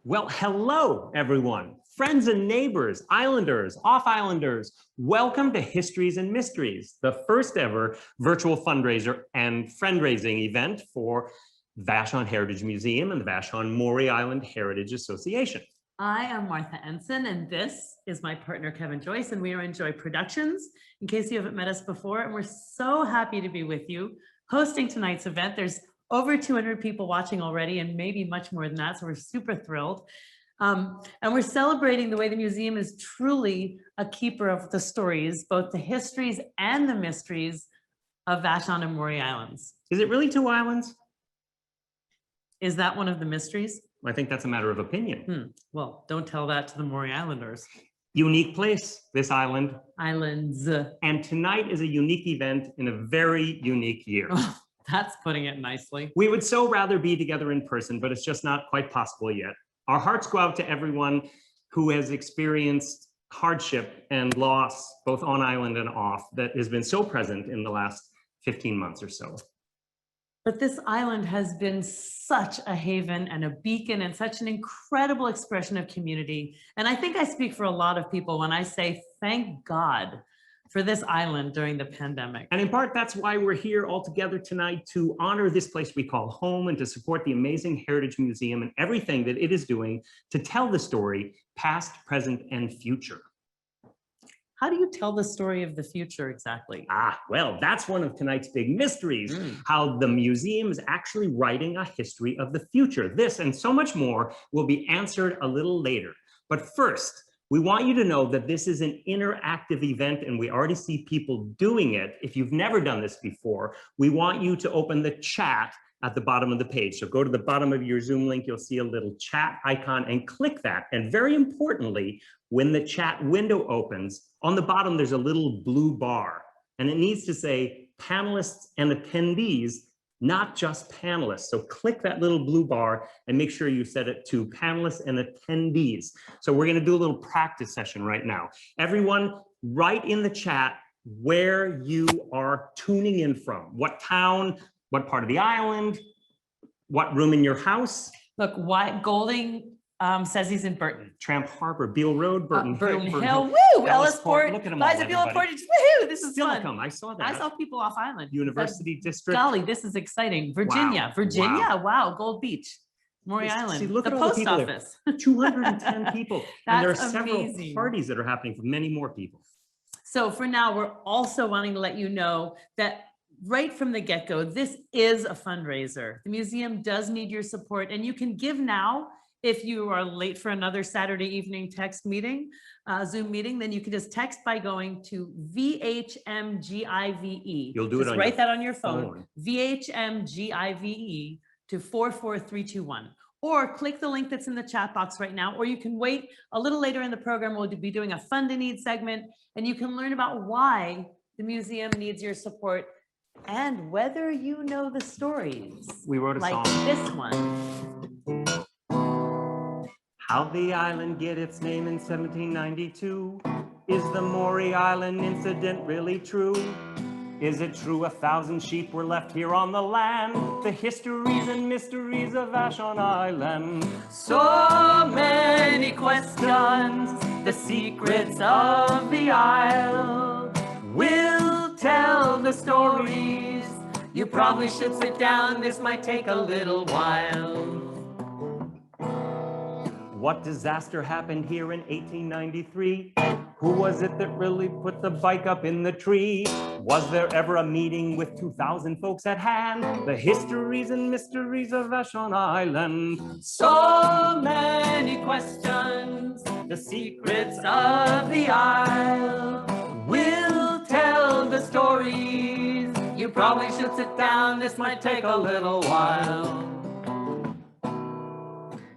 Well, hello, everyone. Friends and neighbors, islanders, off-islanders, welcome to Histories and Mysteries, the first ever virtual fundraiser and friend-raising event for Vashon Heritage Museum and the Vashon Mori Island Heritage Association. I am Martha Ensign, and this is my partner, Kevin Joyce, and we are Enjoy Productions, in case you haven't met us before, and we're so happy to be with you hosting tonight's event. There's over 200 people watching already, and maybe much more than that, so we're super thrilled. And we're celebrating the way the museum is truly a keeper of the stories, both the histories and the mysteries of Vashon and Mori Islands. Is it really two islands? Is that one of the mysteries? I think that's a matter of opinion. Well, don't tell that to the Mori Islanders. Unique place, this island. Islands. And tonight is a unique event in a very unique year. That's putting it nicely. We would so rather be together in person, but it's just not quite possible yet. Our hearts go out to everyone who has experienced hardship and loss, both on island and off, that has been so present in the last 15 months or so. But this island has been such a haven and a beacon and such an incredible expression of community. And I think I speak for a lot of people when I say, thank God for this island during the pandemic. And in part, that's why we're here all together tonight, to honor this place we call home and to support the amazing Heritage Museum and everything that it is doing to tell the story, past, present, and future. How do you tell the story of the future exactly? Well, that's one of tonight's big mysteries, how the museum is actually writing a history of the future. This and so much more will be answered a little later. But first, we want you to know that this is an interactive event and we already see people doing it. If you've never done this before, we want you to open the chat at the bottom of the page. So go to the bottom of your Zoom link, you'll see a little chat icon and click that. And very importantly, when the chat window opens, on the bottom, there's a little blue bar and it needs to say panelists and attendees, not just panelists. So click that little blue bar and make sure you set it to panelists and attendees. So we're going to do a little practice session right now. Everyone, write in the chat where you are tuning in from, what town, what part of the island, what room in your house. Look, Golding says he's in Burton. Tramp Harbor, Beale Road, Burton Hill, woo! Ellisport, look at them Liza all, Beale Portage, woohoo! This is fun. Silicon, I saw that. I saw people off island. University District. Golly, this is exciting. Virginia, wow, Gold Beach, Mori Island, see, look the at all post the people office. 210 people. And there are several amazing. parties that are happening for many more people. So for now, we're also wanting to let you know that right from the get-go, this is a fundraiser. The museum does need your support, and you can give now. If you are late for another Saturday evening text meeting, Zoom meeting, then you can just text by going to VHMGIVE. You'll do it on write your that on your phone. VHMGIVE to 44321. Or click the link that's in the chat box right now, or you can wait a little later in the program. We'll be doing a Fund a Need segment, and you can learn about why the museum needs your support and whether you know the stories. We wrote a like song. This one. How'd the island get its name in 1792? Is the Mori Island incident really true? Is it true 1,000 sheep were left here on the land? The histories and mysteries of Vashon Island. So many questions, the secrets of the isle. We'll tell the stories. You probably should sit down, this might take a little while. What disaster happened here in 1893? Who was it that really put the bike up in the tree? Was there ever a meeting with 2,000 folks at hand? The histories and mysteries of Vashon Island. So many questions, the secrets of the isle. We'll tell the stories. You probably should sit down, this might take a little while.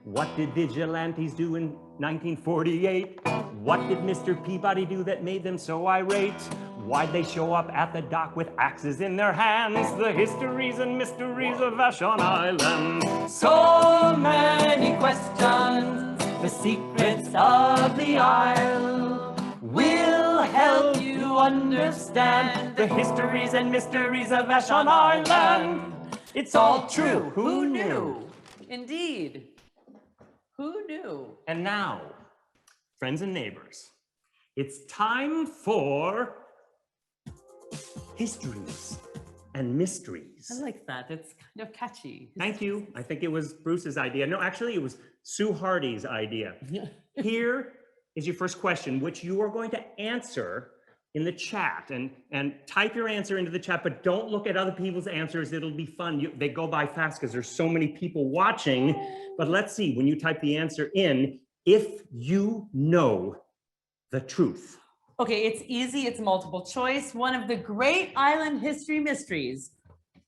What did vigilantes do in 1948? What did Mr. Peabody do that made them so irate? Why'd they show up at the dock with axes in their hands? The histories and mysteries of Vashon Island. So many questions, the secrets of the isle. We'll help you understand the histories and mysteries of Vashon Island. It's all true. Who knew? Indeed. Who knew? you. And now, friends and neighbors, it's time for Histories and Mysteries. I like that. It's kind of catchy. Thank you. I think it was Bruce's idea. No, actually, it was Sue Hardy's idea. Here is your first question, which you are going to answer in the chat. And type your answer into the chat, but don't look at other people's answers. It'll be fun. They go by fast because there's so many people watching. But let's see, when you type the answer in, if you know the truth. Okay, it's easy. It's multiple choice. One of the great island history mysteries.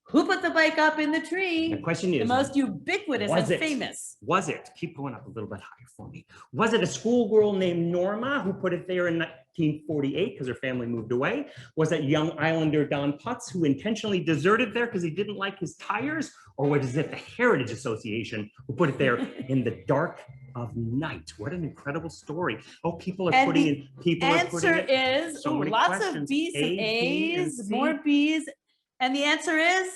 Who put the bike up in the tree? The question is, the most ubiquitous and famous. Was it, keep going up a little bit higher for me. Was it a schoolgirl named Norma who put it there in 1948 because her family moved away? Was it young islander Don Putz who intentionally deserted there because he didn't like his tires? Or was it the Heritage Association who put it there in the dark of night? What an incredible story. Oh, people are putting in, people are putting in. Answer is, so many lots questions. of B's and A, B, and A's, C. more B's. And the answer is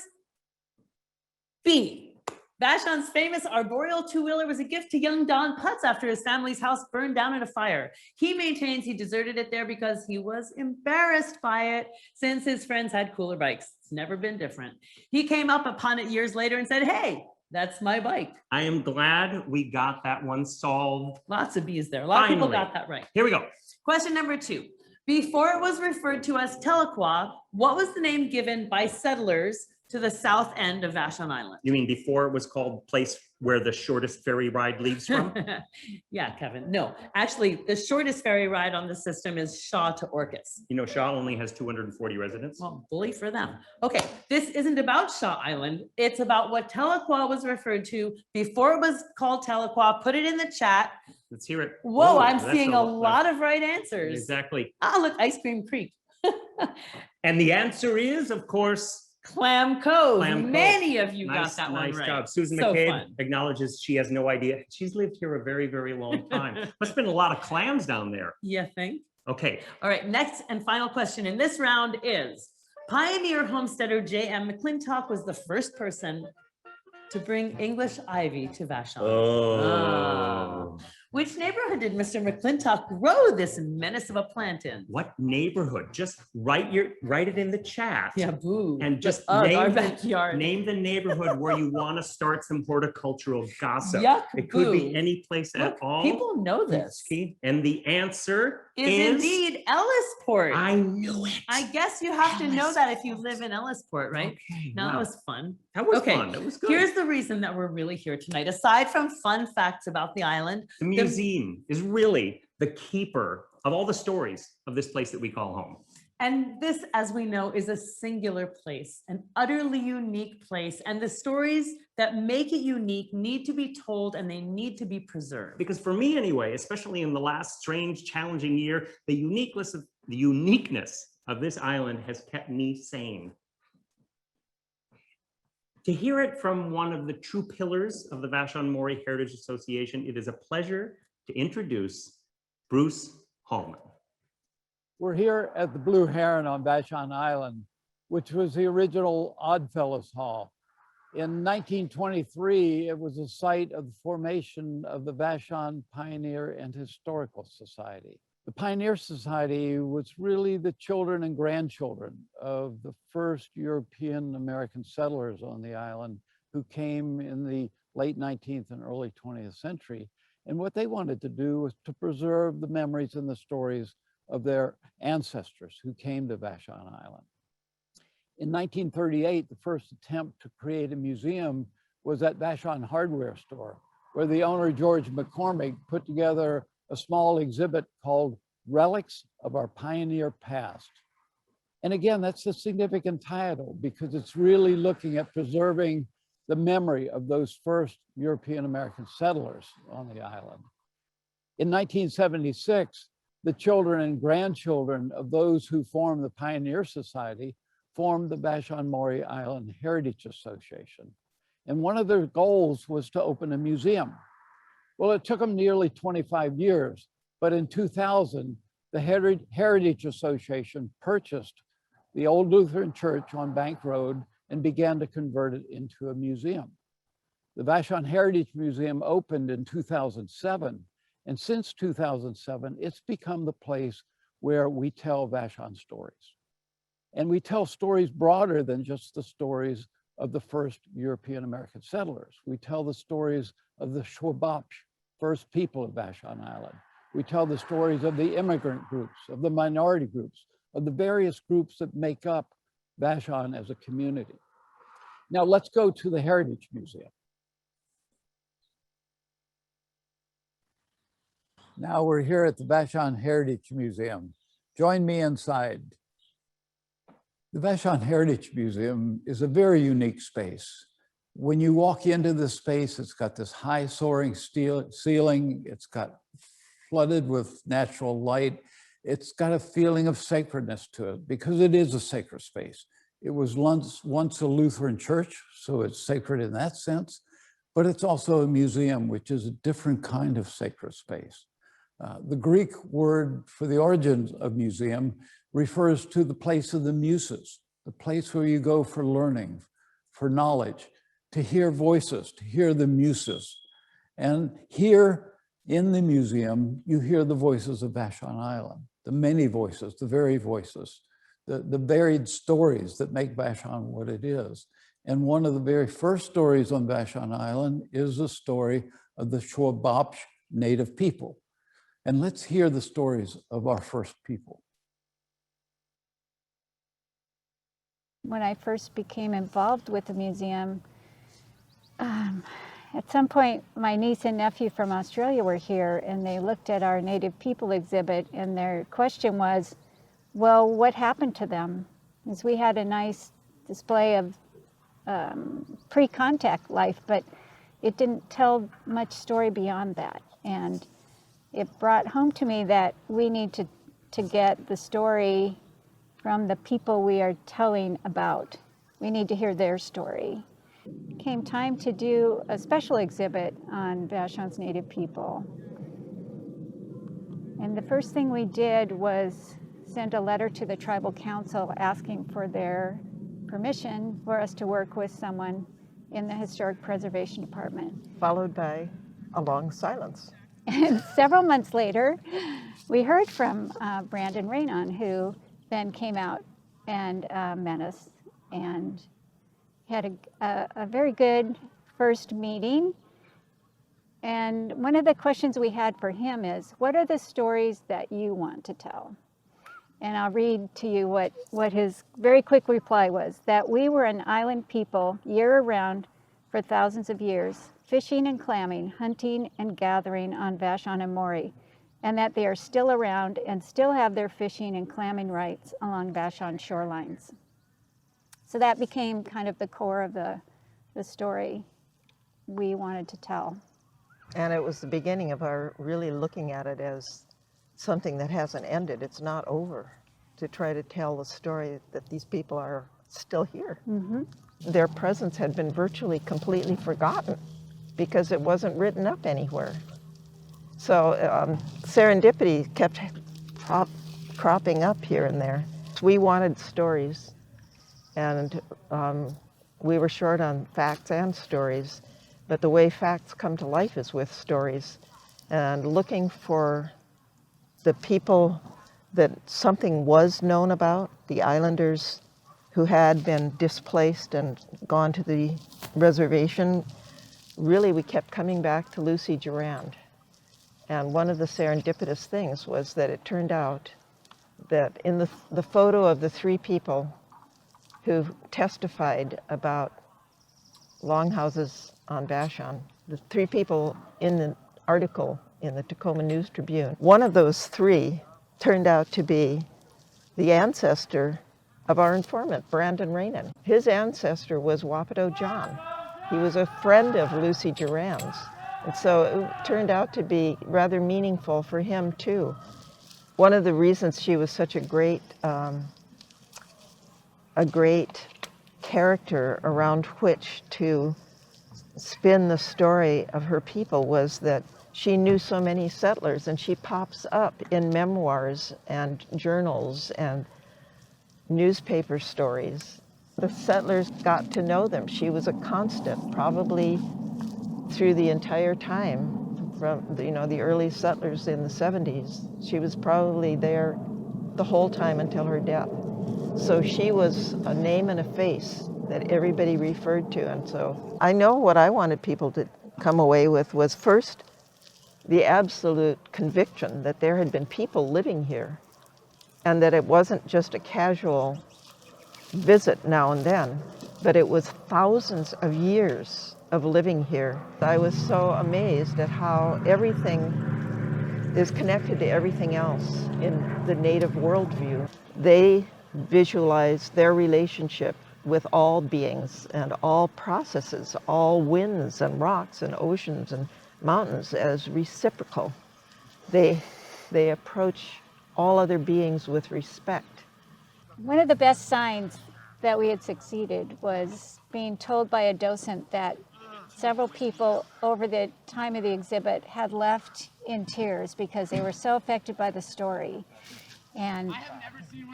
B. Vashon's famous arboreal two-wheeler was a gift to young Don Putz after his family's house burned down in a fire. He maintains he deserted it there because he was embarrassed by it since his friends had cooler bikes. It's never been different. He came up upon it years later and said, hey, that's my bike. I am glad we got that one solved. Lots of B's there. A lot of people got that right. Here we go. Question number 2. Before it was referred to as Tahlequah, what was the name given by settlers to the south end of Vashon Island? You mean before it was called place where the shortest ferry ride leaves from? Yeah, Kevin. No, actually, the shortest ferry ride on the system is Shaw to Orcas. You know, Shaw only has 240 residents. Well, bully for them. Okay, this isn't about Shaw Island. It's about what Tahlequah was referred to before it was called Tahlequah. Put it in the chat. Let's hear it. Whoa, Ooh, I'm seeing a lot of right answers. Exactly. Ah, look, Ice Cream Creek. And the answer is, of course, Clam Cove. Clam Many of you Nice, got that one nice right. job. Susan So McCabe fun. acknowledges she has no idea. She's lived here a very, very long time. Must have been a lot of clams down there. You think? Okay. All right, next and final question in this round is, pioneer homesteader J.M. McClintock was the first person to bring English ivy to Vashon. Oh. Which neighborhood did Mr. McClintock grow this menace of a plant in? What neighborhood? Just write it in the chat. Yeah, boo. And just our name backyard. the neighborhood where you want to start some horticultural gossip. Yuck, It could be boo. any place Look, at all. people know this. And the answer Is indeed Ellisport. I knew it. I guess you have to know that if you live in Ellisport, right? Okay, Now wow. that was fun. That was Okay, fun. That was good. Here's the reason that we're really here tonight. Aside from fun facts about the island, The museum is really the keeper of all the stories of this place that we call home. and this, as we know, is a singular place, an utterly unique place. And the stories that make it unique need to be told and they need to be preserved. Because for me anyway, especially in the last strange, challenging year, the uniqueness of this island has kept me sane. To hear it from one of the true pillars of the Vashon Mori Heritage Association, it is a pleasure to introduce Bruce Hallman. We're here at the Blue Heron on Vashon Island, which was the original Oddfellows Hall. In 1923, it was the site of the formation of the Vashon Pioneer and Historical Society. The Pioneer Society was really the children and grandchildren of the first European American settlers on the island who came in the late 19th and early 20th century. And what they wanted to do was to preserve the memories and the stories of their ancestors who came to Vashon Island. In 1938, the first attempt to create a museum was at Vashon Hardware Store, where the owner, George McCormick, put together a small exhibit called Relics of Our Pioneer Past. And again, that's a significant title because it's really looking at preserving the memory of those first European American settlers on the island. In 1976, the children and grandchildren of those who formed the Pioneer Society formed the Vashon Mori Island Heritage Association. And one of their goals was to open a museum. Well, it took them nearly 25 years, but in 2000, the Heritage Association purchased the old Lutheran church on Bank Road and began to convert it into a museum. The Vashon Heritage Museum opened in 2007, and since 2007, it's become the place where we tell Vashon stories. And we tell stories broader than just the stories of the first European American settlers. We tell the stories of the Schwab, first people of Vashon Island. We tell the stories of the immigrant groups, of the minority groups, of the various groups that make up Vashon as a community. Now let's go to the Heritage Museum. Now we're here at the Vashon Heritage Museum. Join me inside. The Vashon Heritage Museum is a very unique space. When you walk into this space, it's got this high soaring steel ceiling. It's got flooded with natural light. It's got a feeling of sacredness to it because it is a sacred space. It was once a Lutheran church, so it's sacred in that sense, but it's also a museum, which is a different kind of sacred space. The Greek word for the origins of museum refers to the place of the muses, the place where you go for learning, for knowledge, to hear voices, to hear the muses. And here in the museum, you hear the voices of Vashon Island, the many voices, the very voices, the varied stories that make Vashon what it is. And one of the very first stories on Vashon Island is the story of the Schwab native people. And let's hear the stories of our first people. When I first became involved with the museum, at some point, my niece and nephew from Australia were here, and they looked at our Native people exhibit, and their question was, well, what happened to them? Because we had a nice display of pre-contact life, but it didn't tell much story beyond that. And it brought home to me that we need to get the story from the people we are telling about. We need to hear their story. It came time to do a special exhibit on Vashon's Native people. And the first thing we did was send a letter to the tribal council asking for their permission for us to work with someone in the Historic Preservation Department. Followed by a long silence. And several months later, we heard from Brandon Raynon, who then came out and met us and had a very good first meeting. And one of the questions we had for him is, what are the stories that you want to tell? And I'll read to you what his very quick reply was, that we were an island people year-round for thousands of years, fishing and clamming, hunting and gathering on Vashon and Mori, and that they are still around and still have their fishing and clamming rights along Vashon shorelines. So that became kind of the core of the story we wanted to tell. And it was the beginning of our really looking at it as something that hasn't ended. It's not over, to try to tell the story that these people are still here. Mm-hmm. Their presence had been virtually completely forgotten because it wasn't written up anywhere. So serendipity kept cropping up here and there. We wanted stories, and we were short on facts and stories, but the way facts come to life is with stories, and looking for the people that something was known about, the islanders who had been displaced and gone to the reservation. Really, we kept coming back to Lucy Durand. And one of the serendipitous things was that it turned out that in the photo of the three people who testified about longhouses on Vashon, the three people in the article in the Tacoma News Tribune, one of those three turned out to be the ancestor of our informant, Brandon Raynon. His ancestor was Wapato John. He was a friend of Lucy Durand's. And so it turned out to be rather meaningful for him too. One of the reasons she was such a great character around which to spin the story of her people was that she knew so many settlers, and she pops up in memoirs and journals and newspaper stories. The settlers got to know them. She was a constant, probably through the entire time from the early settlers in the 70s. She was probably there the whole time until her death. So she was a name and a face that everybody referred to. And so I know what I wanted people to come away with was first, the absolute conviction that there had been people living here and that it wasn't just a casual visit now and then, but it was thousands of years of living here. I was so amazed at how everything is connected to everything else in the native worldview. They visualize their relationship with all beings and all processes, all winds and rocks and oceans and mountains as reciprocal. They approach all other beings with respect. One of the best signs that we had succeeded was being told by a docent that several people over the time of the exhibit had left in tears because they were so affected by the story and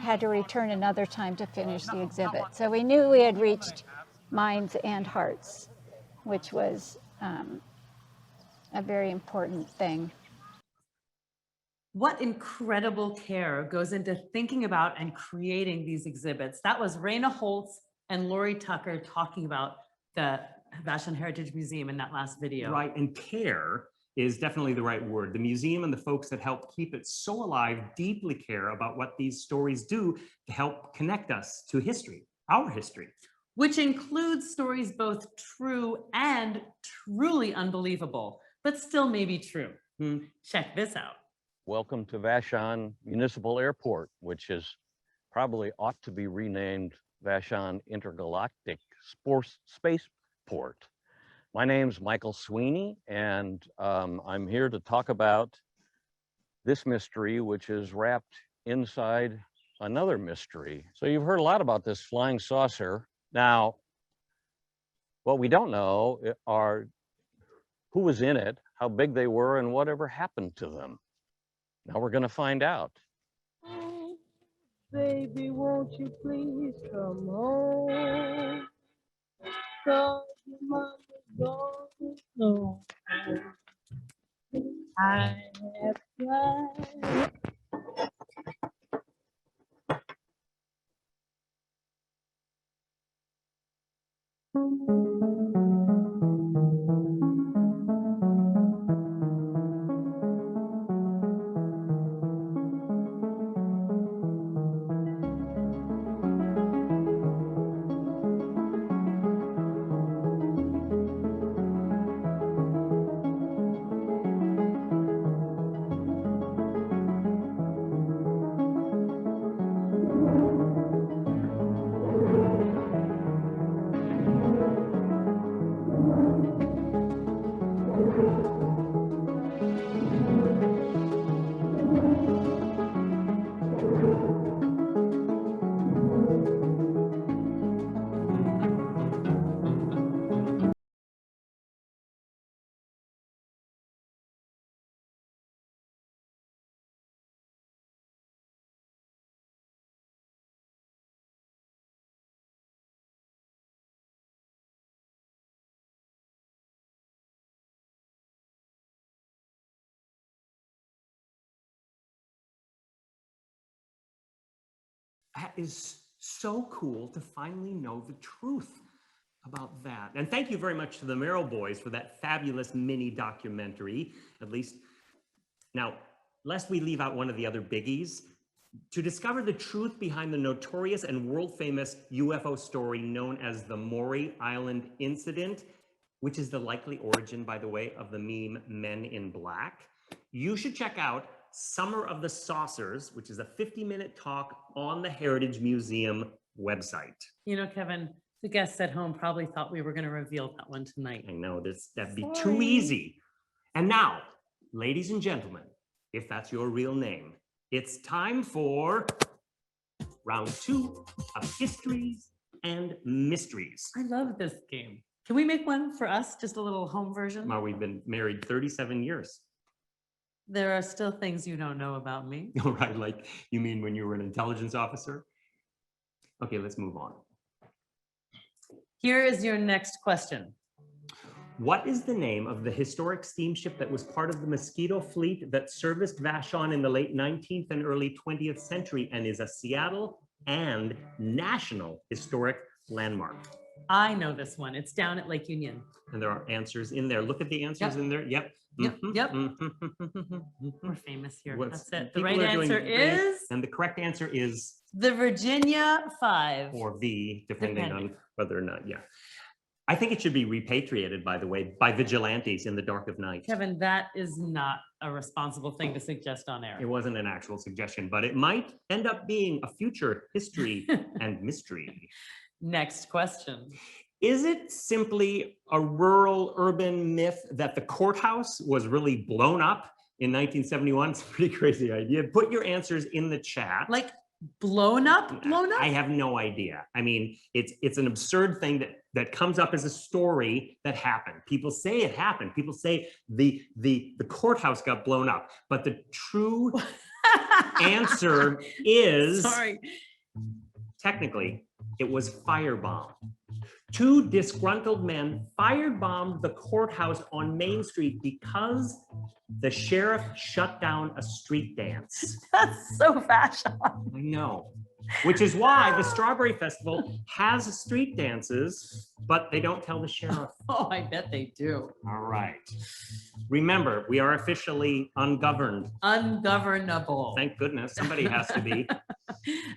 had to return another time to finish the exhibit. So we knew we had reached minds and hearts, which was a very important thing. What incredible care goes into thinking about and creating these exhibits. That was Raina Holtz and Lori Tucker talking about the Vashon Heritage Museum in that last video. Right, and care is definitely the right word. The museum and the folks that help keep it so alive deeply care about what these stories do to help connect us to history, our history. Which includes stories both true and truly unbelievable, but still maybe true. Check this out. Welcome to Vashon Municipal Airport, which is probably ought to be renamed Vashon Intergalactic Spaceport. My name's Michael Sweeney, and I'm here to talk about this mystery, which is wrapped inside another mystery. So you've heard a lot about this flying saucer. Now, what we don't know are who was in it, how big they were, and whatever happened to them. Now we're going to find out. Oh, baby, won't you please come home? 'Cause your mama's gone home. I have tried. That is so cool to finally know the truth about that. And thank you very much to the Merrill Boys for that fabulous mini documentary, at least. Now, lest we leave out one of the other biggies, to discover the truth behind the notorious and world-famous UFO story known as the Mori Island incident, which is the likely origin, by the way, of the meme Men in Black, you should check out Summer of the Saucers, which is a 50-minute talk on the Heritage Museum website. You know, Kevin, the guests at home probably thought we were going to reveal that one tonight. I know that'd be too easy. And now, ladies and gentlemen, if that's your real name, it's time for round 2 of Histories and Mysteries. I love this game. Can we make one for us, just a little home version? Well, we've been married 37 years. There are still things you don't know about me. All right, like you mean when you were an intelligence officer? Okay, let's move on. Here is your next question. What is the name of the historic steamship that was part of the Mosquito fleet that serviced Vashon in the late 19th and early 20th century and is a Seattle and National Historic Landmark? I know this one. It's down at Lake Union. And there are answers in there. Look at the answers in there. Yep. Yep, yep. Mhm. We're famous here. What's- That's it. The people right are doing answer great, is and the correct answer is the Virginia 5. or V, depending on Depending. whether or not, yeah. I think it should be repatriated, by the way, by vigilantes in the dark of night. Kevin, that is not a responsible thing to suggest on air. It wasn't an actual suggestion, but it might end up being a future history and mystery. Next question. Is it simply a rural urban myth that the courthouse was really blown up in 1971? It's a pretty crazy idea. Put your answers in the chat. Like blown up? Blown up? I have no idea. I mean, it's an absurd thing that comes up as a story that happened. People say it happened. People say the courthouse got blown up, but the true answer is Sorry. technically it was firebombed. Two disgruntled men firebombed the courthouse on Main Street because the sheriff shut down a street dance. That's so fashion. I know, which is why the Strawberry Festival has street dances, but they don't tell the sheriff. Oh, I bet they do. All right. Remember, we are officially ungoverned. Ungovernable. Thank goodness, somebody has to be.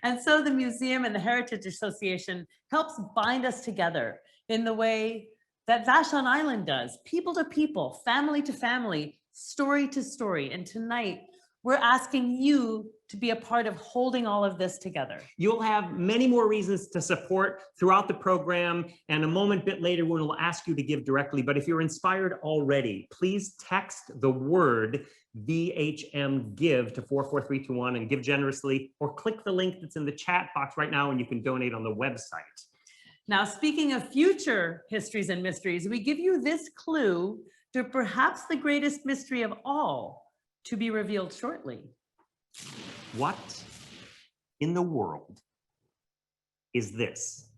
And so the museum and the Heritage Association helps bind us together in the way that Vashon Island does, people to people, family to family, story to story. And tonight, we're asking you to be a part of holding all of this together. You'll have many more reasons to support throughout the program, and a bit later when we'll ask you to give directly. But if you're inspired already, please text the word VHM give to 44321 and give generously, or click the link that's in the chat box right now and you can donate on the website. Now, speaking of future histories and mysteries, we give you this clue to perhaps the greatest mystery of all, to be revealed shortly. What in the world is this?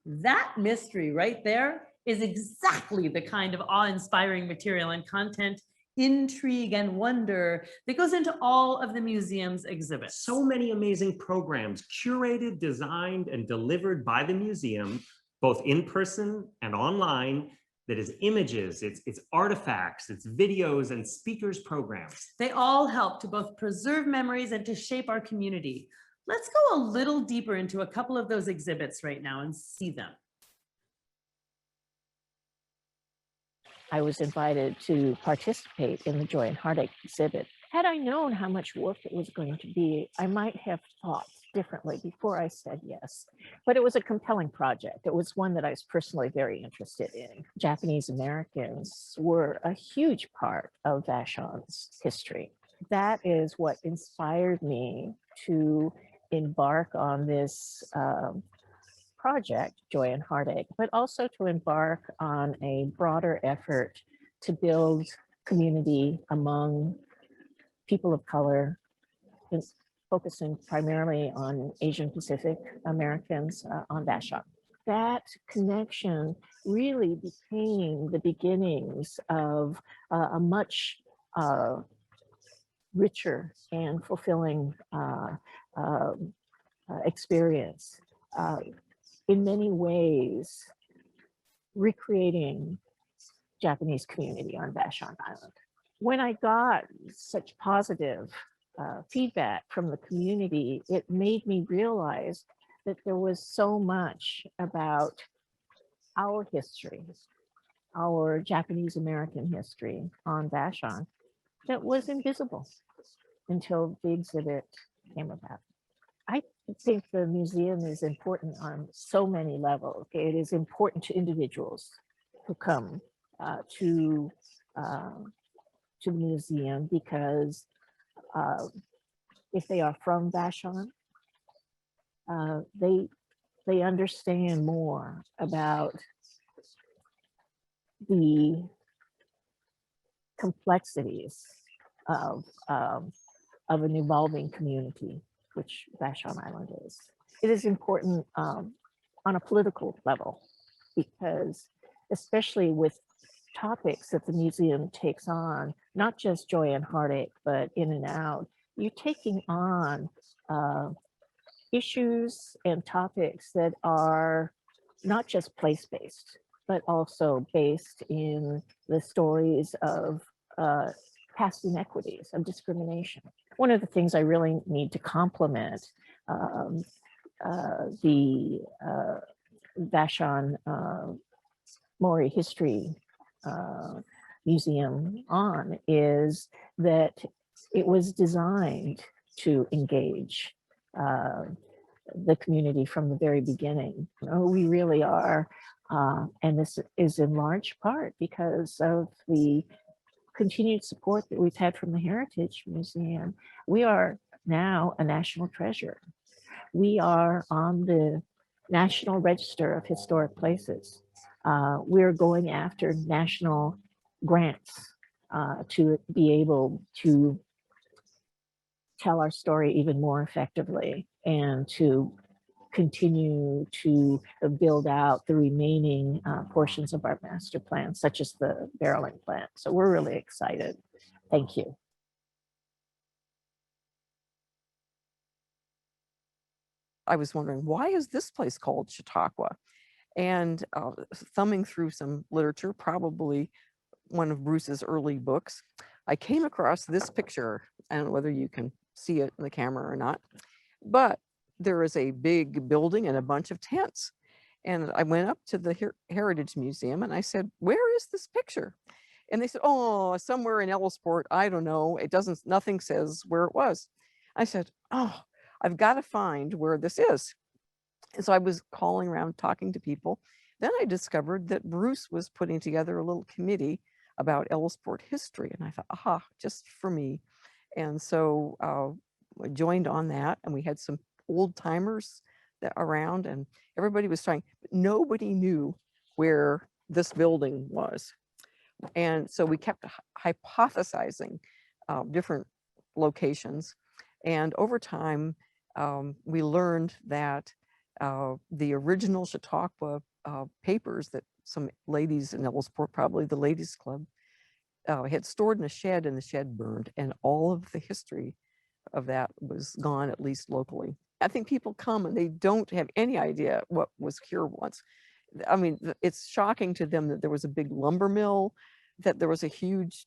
That mystery right there is exactly the kind of awe-inspiring material and content, intrigue and wonder that goes into all of the museum's exhibits. So many amazing programs curated, designed, and delivered by the museum, both in person and online. That is images, it's artifacts, it's videos and speakers programs. They all help to both preserve memories and to shape our community. Let's go a little deeper into a couple of those exhibits right now and see them. I was invited to participate in the Joy and Heartache exhibit. Had I known how much work it was going to be, I might have thought differently before I said yes. But it was a compelling project. It was one that I was personally very interested in. Japanese Americans were a huge part of Vashon's history. That is what inspired me to embark on this project, Joy and Heartache, but also to embark on a broader effort to build community among people of color, focusing primarily on Asian Pacific Americans on Vashon. That connection really became the beginnings of a much richer and fulfilling experience. In many ways, recreating Japanese community on Vashon Island. When I got such positive feedback from the community, it made me realize that there was so much about our history, our Japanese American history on Vashon that was invisible until the exhibit came about. I think the museum is important on so many levels. It is important to individuals who come to the museum because if they are from Vashon, they understand more about the complexities of an evolving community, which Vashon Island is. It is important on a political level because, especially with topics that the museum takes on, not just joy and heartache, but in and out, you're taking on issues and topics that are not just place-based, but also based in the stories of past inequities, of discrimination. One of the things I really need to compliment the Vashon Mori History Museum on is that it was designed to engage the community from the very beginning. We really are, and this is in large part because of the continued support that we've had from the Heritage Museum. We are now a national treasure. We are on the National Register of Historic Places. We're going after national grants to be able to tell our story even more effectively and to continue to build out the remaining portions of our master plan, such as the barreling plant. So we're really excited. Thank you. I was wondering, why is this place called Chautauqua? And thumbing through some literature, probably one of Bruce's early books, I came across this picture. I don't know whether you can see it in the camera or not, but there is a big building and a bunch of tents. And I went up to the Heritage Museum and I said, where is this picture? And they said, oh, somewhere in Ellisport. I don't know. It doesn't, nothing says where it was. I said, oh, I've got to find where this is. And so I was calling around, talking to people. Then I discovered that Bruce was putting together a little committee about Ellisport history. And I thought, aha, just for me. And so I joined on that, and we had some old timers around, and everybody was trying, but nobody knew where this building was. And so we kept hypothesizing different locations. And over time, we learned that the original Chautauqua papers that some ladies in Ellisport, probably the ladies club, had stored in a shed, and the shed burned, and all of the history of that was gone, at least locally. I think people come and they don't have any idea what was here once. I mean, it's shocking to them that there was a big lumber mill, that there was a huge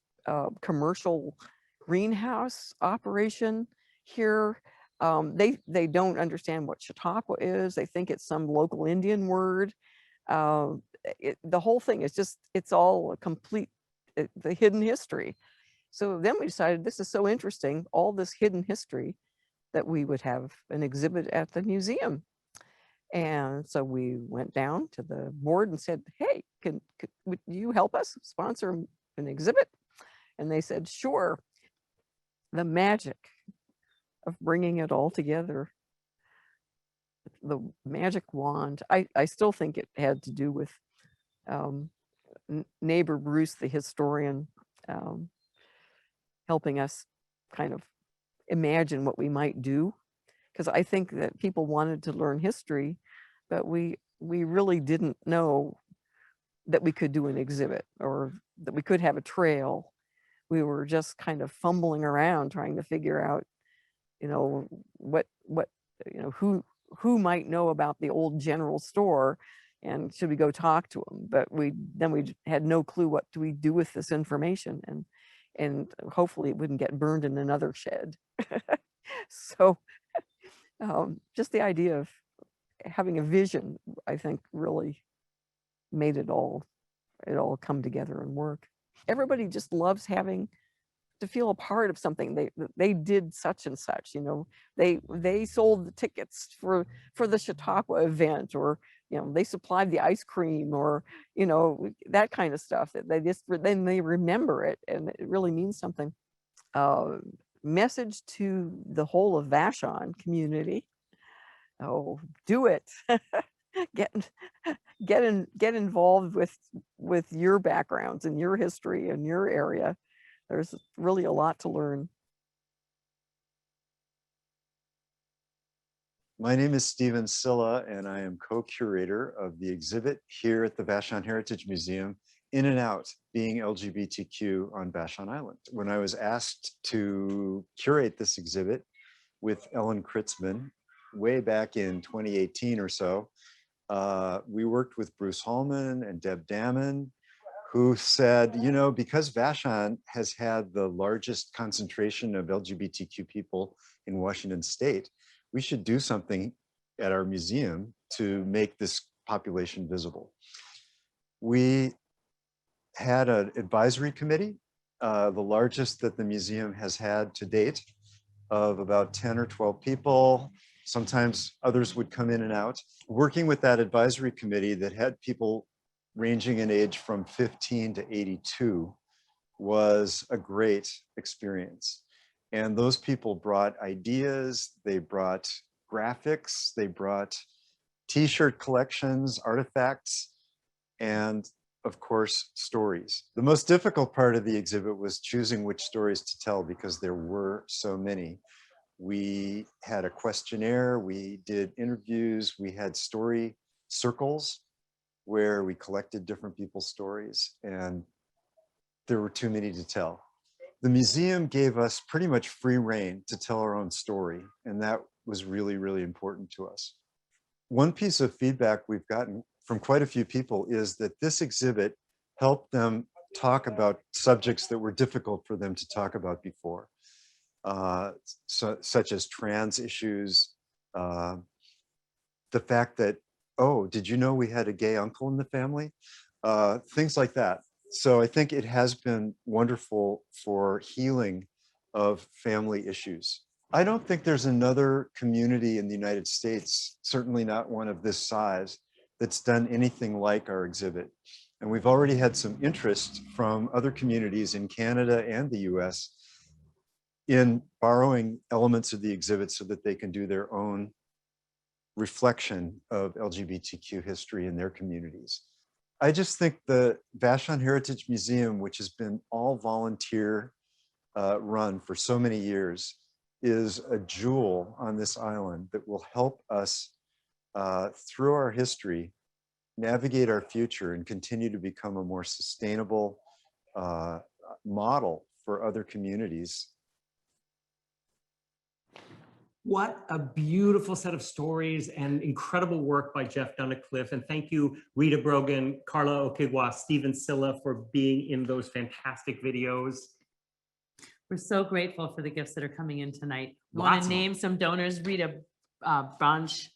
commercial greenhouse operation here. They don't understand what Chautauqua is. They think it's some local Indian word. The whole thing is just, it's all a complete, the hidden history. So then we decided this is so interesting, all this hidden history, that we would have an exhibit at the museum. And so we went down to the board and said, hey, would you help us sponsor an exhibit? And they said, sure. The magic of bringing it all together, the magic wand, I still think it had to do with neighbor Bruce, the historian, helping us kind of imagine what we might do. Because I think that people wanted to learn history, but we really didn't know that we could do an exhibit or that we could have a trail. We were just kind of fumbling around trying to figure out, you know, what you know, who might know about the old general store, and should we go talk to them? But we had no clue what do we do with this information, and hopefully it wouldn't get burned in another shed. So just the idea of having a vision, I think, really made it all come together and work. Everybody just loves having to feel a part of something. They did such and such, you know, they sold the tickets for the Chautauqua event, or, you know, they supplied the ice cream, or, you know, that kind of stuff, that then they remember it, and it really means something. Message to the whole of Vashon community: oh, do it. get involved with your backgrounds and your history and your area. There's really a lot to learn. My name is Stephen Silla, and I am co-curator of the exhibit here at the Vashon Heritage Museum in and out being LGBTQ on Vashon Island. When I was asked to curate this exhibit with Ellen Kritzman way back in 2018 or so, we worked with Bruce Hallman and Deb Damon, who said, you know, because Vashon has had the largest concentration of LGBTQ people in Washington state, we should do something at our museum to make this population visible. We had an advisory committee, the largest that the museum has had to date, of about 10 or 12 people. Sometimes others would come in and out. Working with that advisory committee that had people ranging in age from 15 to 82 was a great experience. And those people brought ideas, they brought graphics, they brought t-shirt collections, artifacts, and of course, stories. The most difficult part of the exhibit was choosing which stories to tell because there were so many. We had a questionnaire, we did interviews, we had story circles where we collected different people's stories, and there were too many to tell. The museum gave us pretty much free rein to tell our own story, and that was really, really important to us. One piece of feedback we've gotten from quite a few people is that this exhibit helped them talk about subjects that were difficult for them to talk about before, such as trans issues, the fact that, oh, did you know we had a gay uncle in the family? Things like that. So I think it has been wonderful for healing of family issues. I don't think there's another community in the United States, certainly not one of this size, that's done anything like our exhibit. And we've already had some interest from other communities in Canada and the US in borrowing elements of the exhibit so that they can do their own reflection of LGBTQ history in their communities. I just think the Vashon Heritage Museum, which has been all volunteer run for so many years, is a jewel on this island that will help us through our history, navigate our future and continue to become a more sustainable model for other communities. What a beautiful set of stories and incredible work by Jeff Dunnicliffe. And thank you, Rita Brogan, Carla Okigwa, Stephen Silla for being in those fantastic videos. We're so grateful for the gifts that are coming in tonight. Want to name some donors? Rita Branch,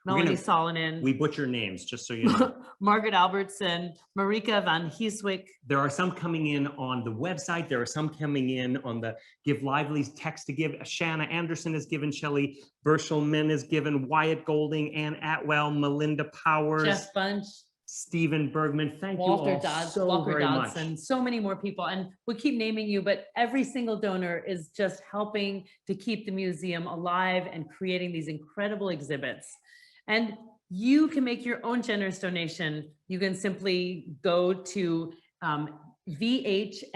Melanie Solonen. We butcher names, just so you know. Margaret Albertson, Marika van Heeswick. There are some coming in on the website. There are some coming in on the Give Lively's text to give. Shanna Anderson is given, Shelley Burschelman is given, Wyatt Golding, Ann Atwell, Melinda Powers. Jeff Bunch. Stephen Bergman, thank Walter you all so very Dodson, much. so many more people. And we'll keep naming you, but every single donor is just helping to keep the museum alive and creating these incredible exhibits. And you can make your own generous donation. You can simply go to VHMGIVE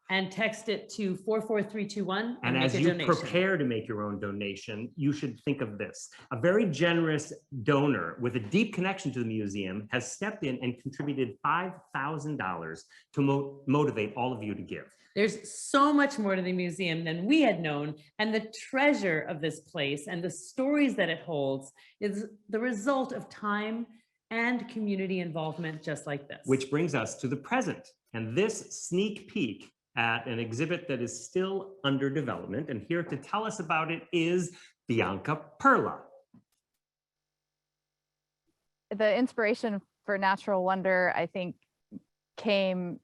and text it to 44321 and make as a you donation. prepare to make your own donation, you should think of this. A very generous donor with a deep connection to the museum has stepped in and contributed $5,000 to motivate all of you to give. There's so much more to the museum than we had known, and the treasure of this place and the stories that it holds is the result of time and community involvement just like this. Which brings us to the present, and this sneak peek at an exhibit that is still under development. And here to tell us about it is Bianca Perla. The inspiration for Natural Wonder, I think, came,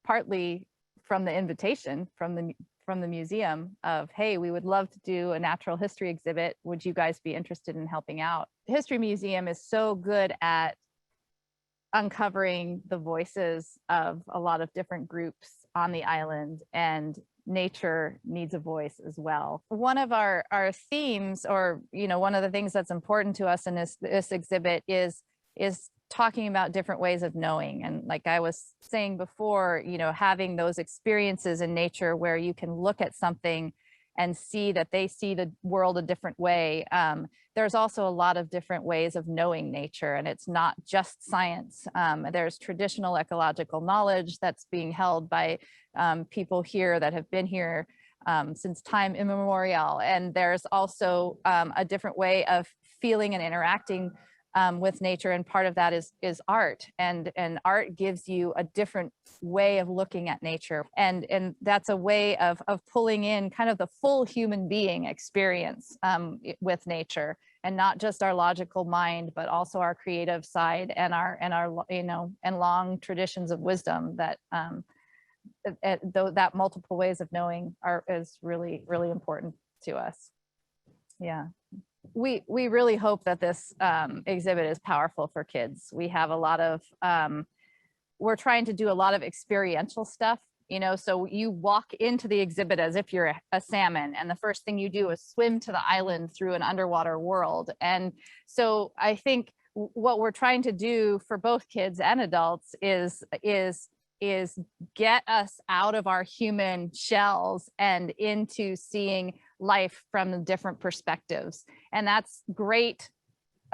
partly from the invitation from the museum of, hey, we would love to do a natural history exhibit. Would you guys be interested in helping out? The History Museum is so good at uncovering the voices of a lot of different groups on the island, and nature needs a voice as well. One of our themes, or one of the things that's important to us in this exhibit is talking about different ways of knowing. And like I was saying before, having those experiences in nature where you can look at something and see that they see the world a different way. there's also a lot of different ways of knowing nature, and it's not just science. There's traditional ecological knowledge that's being held by people here that have been here since time immemorial. And there's also a different way of feeling and interacting with nature, and part of that is art, and art gives you a different way of looking at nature, and that's a way of pulling in kind of the full human being experience with nature, and not just our logical mind, but also our creative side and our and long traditions of wisdom that that multiple ways of knowing is really important to us. Yeah. We really hope that this exhibit is powerful for kids. We have a lot of, we're trying to do a lot of experiential stuff, so you walk into the exhibit as if you're a salmon, and the first thing you do is swim to the island through an underwater world. And so I think what we're trying to do for both kids and adults is get us out of our human shells and into seeing life from different perspectives. And that's a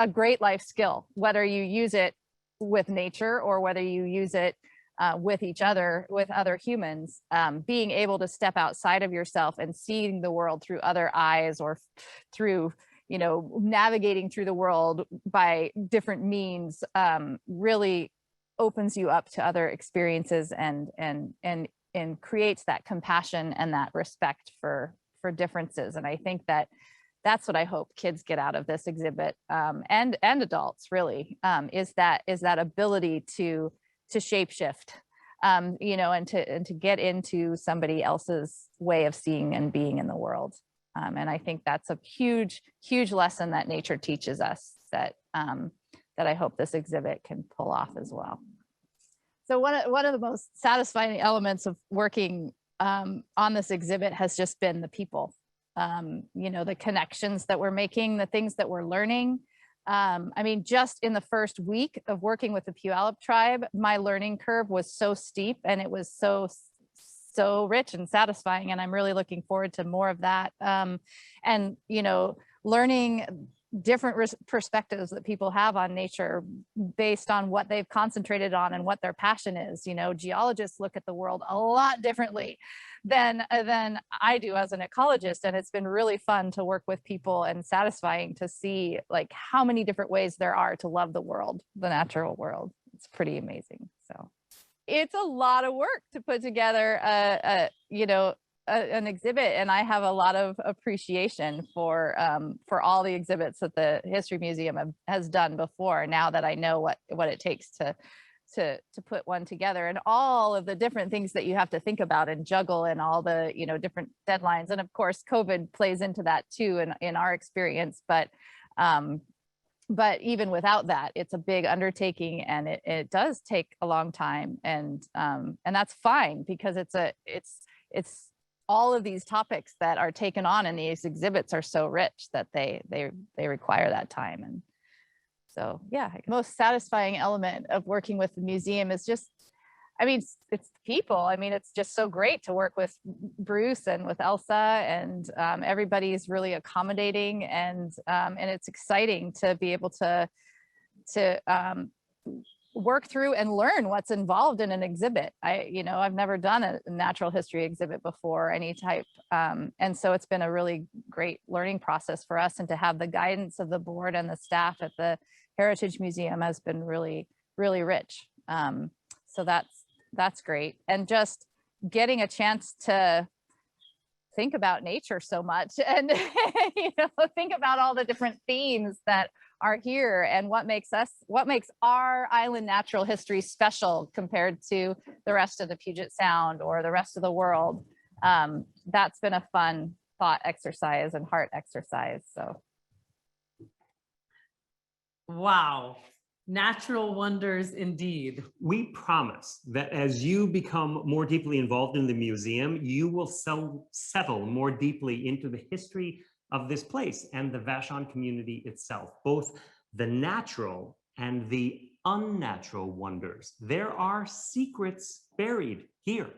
great life skill, whether you use it with nature or whether you use it with each other, with other humans. Being able to step outside of yourself and seeing the world through other eyes, or through navigating through the world by different means, really opens you up to other experiences and creates that compassion and that respect for differences. And I think that's what I hope kids get out of this exhibit, and adults really, is that ability to shapeshift, and to get into somebody else's way of seeing and being in the world. And I think that's a huge lesson that nature teaches us that I hope this exhibit can pull off as well. So one of the most satisfying elements of working on this exhibit has just been the people, the connections that we're making, the things that we're learning. I mean, just in the first week of working with the Puyallup tribe, my learning curve was so steep, and it was so rich and satisfying. And I'm really looking forward to more of that. And, learning different perspectives that people have on nature based on what they've concentrated on and what their passion is. Geologists look at the world a lot differently than I do as an ecologist, and it's been really fun to work with people and satisfying to see like how many different ways there are to love the world, the natural world. It's pretty amazing. So it's a lot of work to put together an exhibit, and I have a lot of appreciation for all the exhibits that the History Museum has done before, now that I know what it takes to put one together, and all of the different things that you have to think about and juggle, and all the different deadlines. And of course COVID plays into that too in our experience, but even without that, it's a big undertaking, and it does take a long time, and that's fine, because it's all of these topics that are taken on in these exhibits are so rich that they require that time. And so, yeah, the most satisfying element of working with the museum is just, it's the people. It's just so great to work with Bruce and with Elsa, and everybody's really accommodating, and it's exciting to be able to work through and learn what's involved in an exhibit. I've never done a natural history exhibit before, any type. And so it's been a really great learning process for us, and to have the guidance of the board and the staff at the Heritage Museum has been really, really rich. So that's great. And just getting a chance to think about nature so much, and think about all the different themes that are here, and what makes our island natural history special compared to the rest of the Puget Sound or the rest of the world. That's been a fun thought exercise and heart exercise. So wow, natural wonders indeed. We promise that as you become more deeply involved in the museum, you will settle more deeply into the history of this place and the Vashon community itself, both the natural and the unnatural wonders. There are secrets buried here.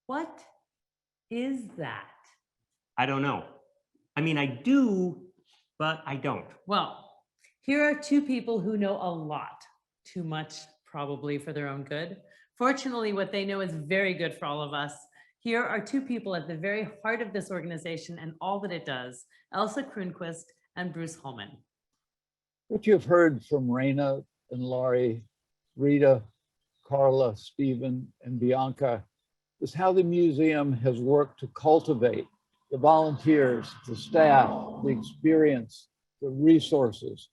What is that? I don't know. I do but I don't. Well, here are two people who know a lot, too much probably for their own good. Fortunately, what they know is very good for all of us. Here are two people at the very heart of this organization and all that it does, Elsa Kronquist and Bruce Hallman. What you've heard from Raina and Laurie, Rita, Carla, Stephen, and Bianca is how the museum has worked to cultivate the volunteers, the staff, the experience, the resources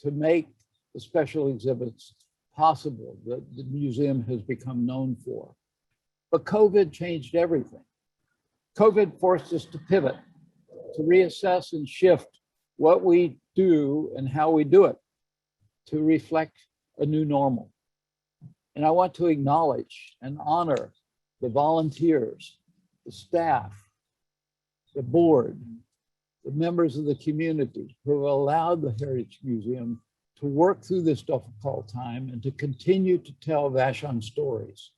to make the special exhibits possible that the museum has become known for. But COVID changed everything. COVID forced us to pivot, to reassess and shift what we do and how we do it to reflect a new normal. And I want to acknowledge and honor the volunteers, the staff, the board, the members of the community who have allowed the Heritage Museum to work through this difficult time and to continue to tell Vashon stories.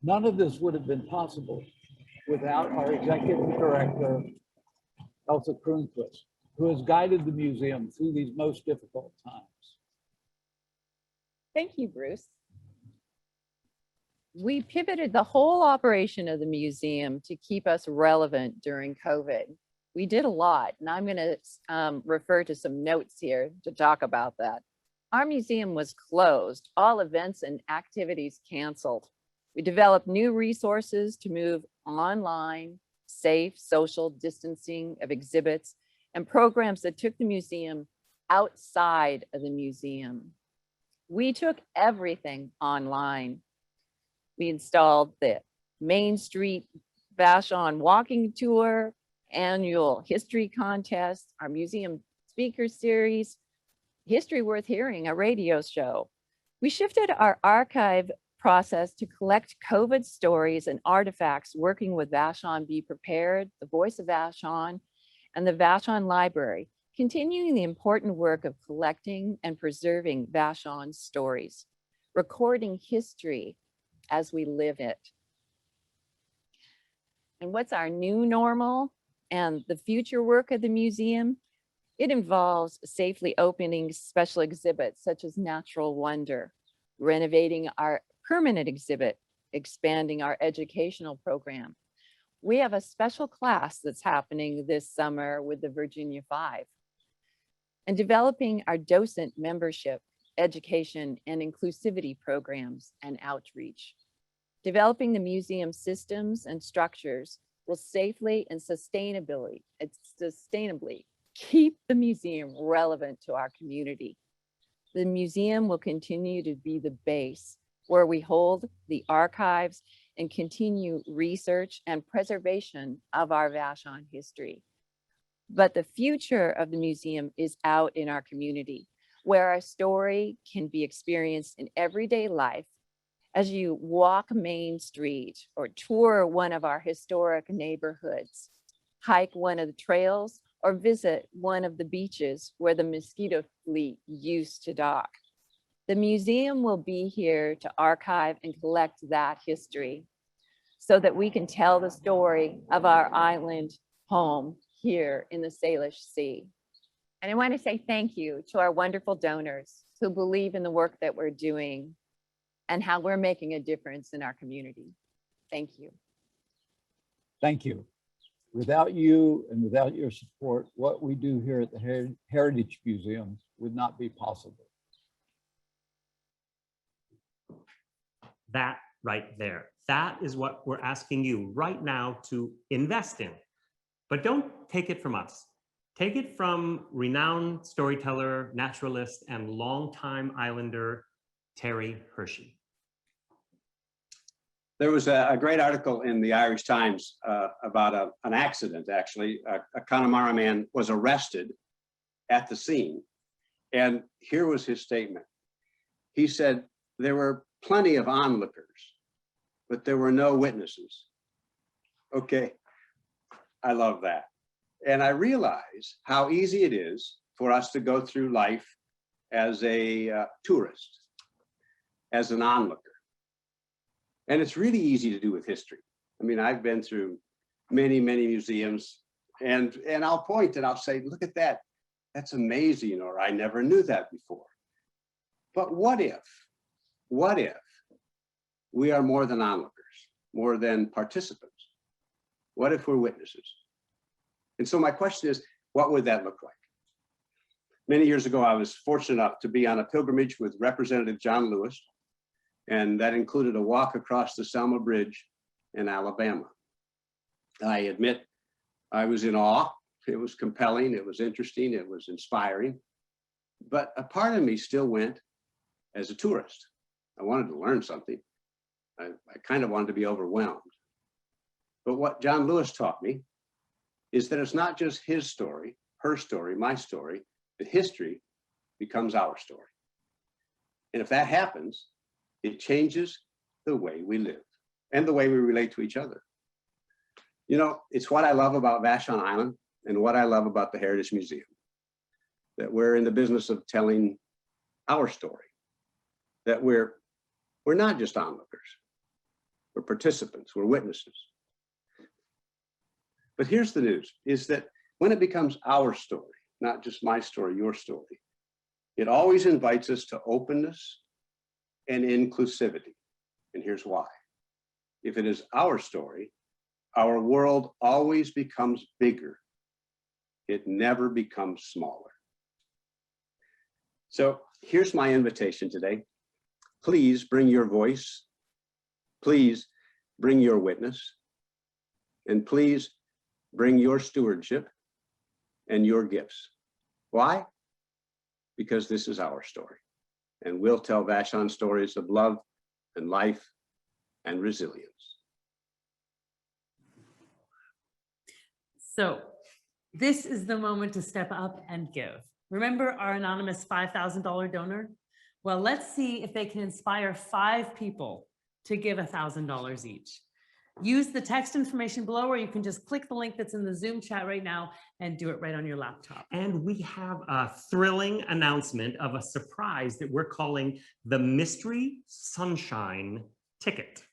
None of this would have been possible without our executive director, Elsa Kronquist, who has guided the museum through these most difficult times. Thank you, Bruce. We pivoted the whole operation of the museum to keep us relevant during COVID. We did a lot, and I'm going to refer to some notes here to talk about that. Our museum was closed, all events and activities canceled. We developed new resources to move online, safe social distancing of exhibits, and programs that took the museum outside of the museum. We took everything online. We installed the Main Street Vashon walking tour, annual history contest, our museum speaker series, History Worth Hearing, a radio show. We shifted our archive process to collect COVID stories and artifacts, working with Vashon Be Prepared, the Voice of Vashon, and the Vashon Library, continuing the important work of collecting and preserving Vashon stories, recording history as we live it. And what's our new normal and the future work of the museum? It involves safely opening special exhibits such as Natural Wonder, renovating our permanent exhibit, expanding our educational program. We have a special class that's happening this summer with the Virginia Five, and developing our docent membership, education, and inclusivity programs and outreach. Developing the museum systems and structures will safely and sustainably keep the museum relevant to our community. The museum will continue to be the base where we hold the archives and continue research and preservation of our Vashon history. But the future of the museum is out in our community, where our story can be experienced in everyday life as you walk Main Street or tour one of our historic neighborhoods, hike one of the trails, or visit one of the beaches where the Mosquito fleet used to dock. The museum will be here to archive and collect that history so that we can tell the story of our island home here in the Salish Sea. And I want to say thank you to our wonderful donors who believe in the work that we're doing and how we're making a difference in our community. Thank you. Thank you. Without you and without your support, what we do here at the Heritage Museum would not be possible. That right there. That is what we're asking you right now to invest in. But don't take it from us. Take it from renowned storyteller, naturalist, and longtime islander, Terry Hershey. There was a great article in the Irish Times about an accident, actually. A Connemara man was arrested at the scene. And here was his statement. He said, there were plenty of onlookers, but there were no witnesses. Okay, I love that. And I realize how easy it is for us to go through life as a tourist, as an onlooker. And it's really easy to do with history. I mean, I've been through many, many museums. And I'll point and I'll say, look at that. That's amazing, or I never knew that before. But what if we are more than onlookers, more than participants? What if we're witnesses? And so my question is, what would that look like? Many years ago, I was fortunate enough to be on a pilgrimage with Representative John Lewis, and that included a walk across the Selma Bridge in Alabama. I admit I was in awe. It was compelling, it was interesting, it was inspiring. But a part of me still went as a tourist. I wanted to learn something. I kind of wanted to be overwhelmed. But what John Lewis taught me is that it's not just his story, her story, my story, that history becomes our story. And if that happens, it changes the way we live and the way we relate to each other. You know, it's what I love about Vashon Island and what I love about the Heritage Museum, that we're in the business of telling our story, that we're not just onlookers, we're participants, we're witnesses. But here's the news, is that when it becomes our story, not just my story, your story, it always invites us to openness and inclusivity. And here's why. If it is our story, our world always becomes bigger. It never becomes smaller. So here's my invitation today. Please bring your voice. Please bring your witness. And please bring your stewardship and your gifts. Why? Because this is our story. And we'll tell Vashon stories of love and life and resilience. So this is the moment to step up and give. Remember our anonymous $5,000 donor? Well, let's see if they can inspire 5 people to give $1,000 each. Use the text information below, or you can just click the link that's in the Zoom chat right now and do it right on your laptop. And we have a thrilling announcement of a surprise that we're calling the Mystery Sunshine Ticket.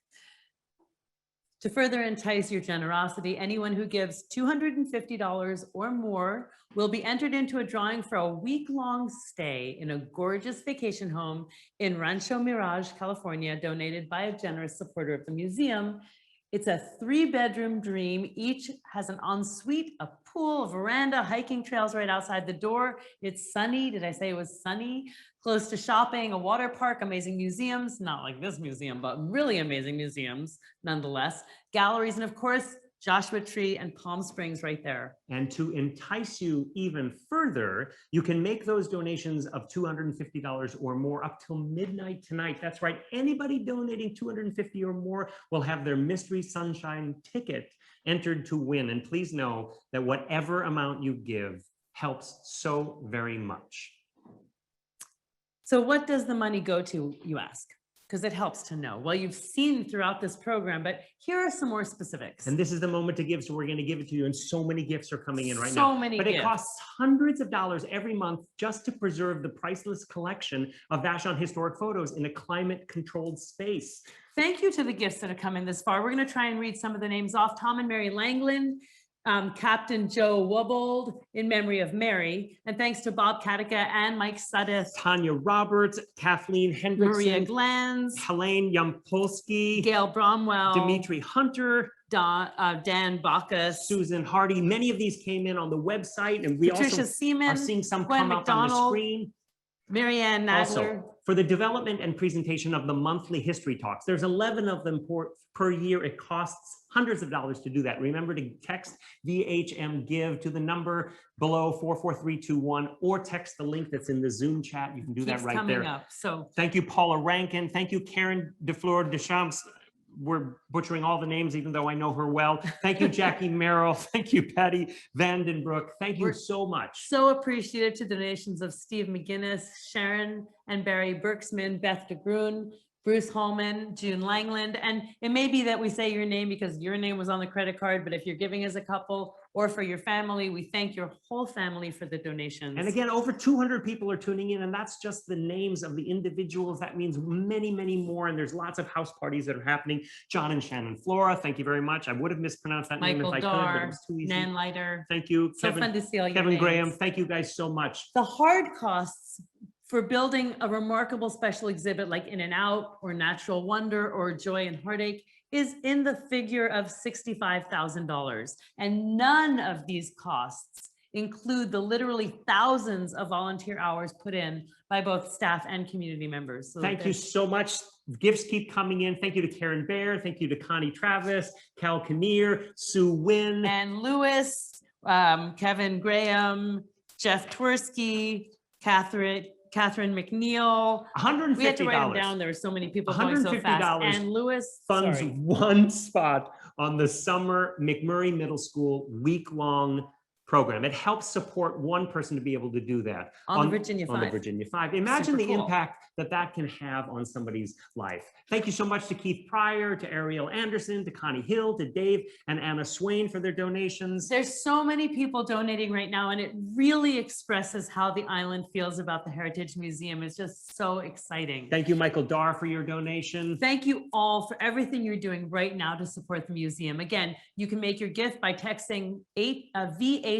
To further entice your generosity, anyone who gives $250 or more will be entered into a drawing for a week-long stay in a gorgeous vacation home in Rancho Mirage, California, donated by a generous supporter of the museum. It's a 3-bedroom dream. Each has an ensuite, a pool, a veranda, hiking trails right outside the door. It's sunny. Did I say it was sunny? Close to shopping, a water park, amazing museums, not like this museum, but really amazing museums nonetheless. Galleries, and of course, Joshua Tree and Palm Springs right there. And to entice you even further, you can make those donations of $250 or more up till midnight tonight. That's right. Anybody donating $250 or more will have their Mystery Sunshine Ticket entered to win. And please know that whatever amount you give helps so very much. So what does the money go to, you ask? Because it helps to know. Well, you've seen throughout this program, but here are some more specifics. And this is the moment to give, so we're going to give it to you. And so many gifts are coming in right So now. many But gifts. it costs hundreds of dollars every month just to preserve the priceless collection of Vashon historic photos in a climate-controlled space. Thank you to the gifts that are coming this far. We're going to try and read some of the names off. Tom and Mary Langland, Captain Joe Wubbold in memory of Mary, and thanks to Bob Katica and Mike Suddeth, Tanya Roberts, Kathleen Hendrickson, Maria Glanz, Helene Yampolsky, Gail Bromwell, Dimitri Hunter, Dan Bacchus, Susan Hardy. Many of these came in on the website, and we Patricia also Seaman, are seeing some Gwen come up on the McDonald, screen. Marianne Nagler. Also, for the development and presentation of the monthly history talks, there's 11 of them per year. It costs hundreds of dollars to do that. Remember to text VHM Give to the number below 44321, or text the link that's in the Zoom chat. You can do Keeps that right coming there. up. So thank you, Paula Rankin. Thank you, Karen DeFleur Deschamps. We're butchering all the names, even though I know her well. Thank you, Jackie Merrill. Thank you, Patty Vandenbroek. Thank you so much. So appreciative to donations of Steve McGinnis, Sharon and Barry Berksman, Beth DeGrun, Bruce Hallman, June Langland, and it may be that we say your name because your name was on the credit card, but if you're giving as a couple or for your family, we thank your whole family for the donations. And again, over 200 people are tuning in, and that's just the names of the individuals. That means many, many more, and there's lots of house parties that are happening. John and Shannon Flora, thank you very much. I would have mispronounced that name Michael if I could, but it Dar, was too easy. Nan Leiter. Thank you, So fun to see all your Kevin names. Graham, thank you guys so much. The hard costs for building a remarkable special exhibit like In and Out or Natural Wonder or Joy and Heartache is in the figure of $65,000. And none of these costs include the literally thousands of volunteer hours put in by both staff and community members. So Thank you so much. Gifts keep coming in. Thank you to Karen Baer. Thank you to Connie Travis, Cal Kinnear, Sue Wynn. And Lewis, Kevin Graham, Jeff Twersky, Catherine McNeil. $150. We had to write them down. There were so many people going so fast. And Lewis funds sorry. one spot on the summer McMurray Middle School week-long program. It helps support one person to be able to do that on the Virginia on the 5. Virginia 5. Imagine Super the cool. impact that that can have on somebody's life. Thank you so much to Keith Pryor, to Ariel Anderson, to Connie Hill, to Dave and Anna Swain for their donations. There's so many people donating right now, and it really expresses how the island feels about the Heritage Museum. It's just so exciting. Thank you, Michael Dar, for your donation. Thank you all for everything you're doing right now to support the museum. Again, you can make your gift by texting VHMGIVE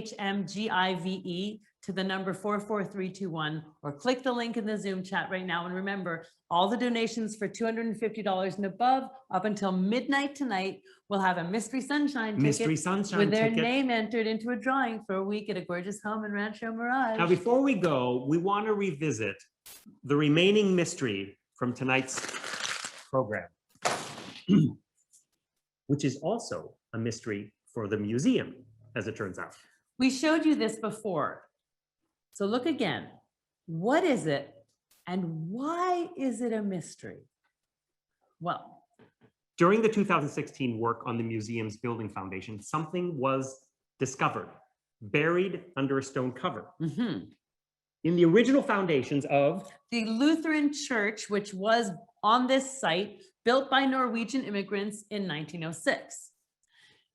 to the number 44321 or click the link in the Zoom chat right now. And remember, all the donations for $250 and above up until midnight tonight will have a Mystery Sunshine Mystery ticket Sunshine with their ticket. name entered into a drawing for a week at a gorgeous home in Rancho Mirage. Now, before we go, we want to revisit the remaining mystery from tonight's program, which is also a mystery for the museum, as it turns out. We showed you this before. So look again. What is it and why is it a mystery? Well, during the 2016 work on the museum's building foundation, something was discovered, buried under a stone cover. In the original foundations of the Lutheran Church, which was on this site, built by Norwegian immigrants in 1906.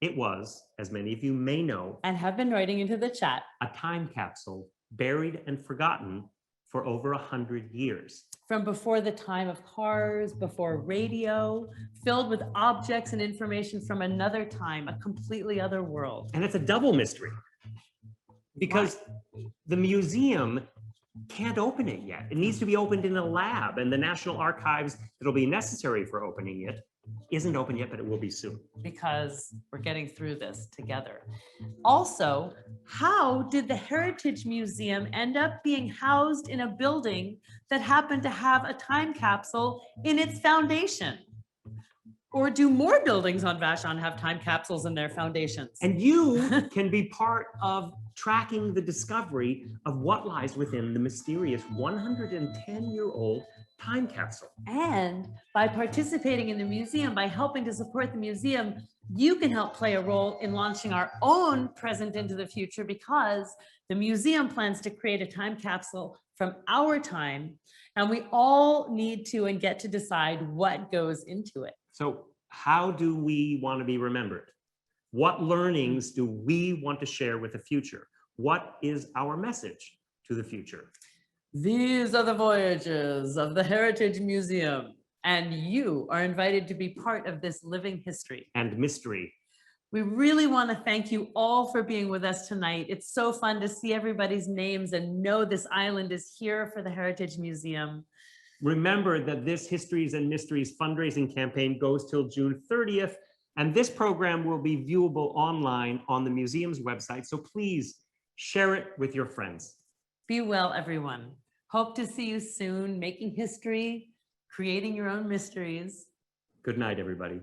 It was, as many of you may know, and have been writing into the chat, a time capsule buried and forgotten for over 100 years. From before the time of cars, before radio, filled with objects and information from another time, a completely other world. And it's a double mystery because the museum can't open it yet. It needs to be opened in a lab, and the National Archives that'll be necessary for opening it isn't open yet, but it will be soon. Because we're getting through this together. Also, how did the Heritage Museum end up being housed in a building that happened to have a time capsule in its foundation? Or do more buildings on Vashon have time capsules in their foundations? And you can be part of tracking the discovery of what lies within the mysterious 110-year-old time capsule. And by participating in the museum, by helping to support the museum, you can help play a role in launching our own present into the future, because the museum plans to create a time capsule from our time, and we all need to and get to decide what goes into it. So how do we want to be remembered? What learnings do we want to share with the future? What is our message to the future? These are the voyages of the Heritage Museum, and you are invited to be part of this living history and mystery. We really want to thank you all for being with us tonight. It's so fun to see everybody's names and know this island is here for the Heritage Museum. Remember that this Histories and Mysteries fundraising campaign goes till June 30th, and this program will be viewable online on the museum's website, so please share it with your friends. Be well, everyone. Hope to see you soon, making history, creating your own mysteries. Good night, everybody.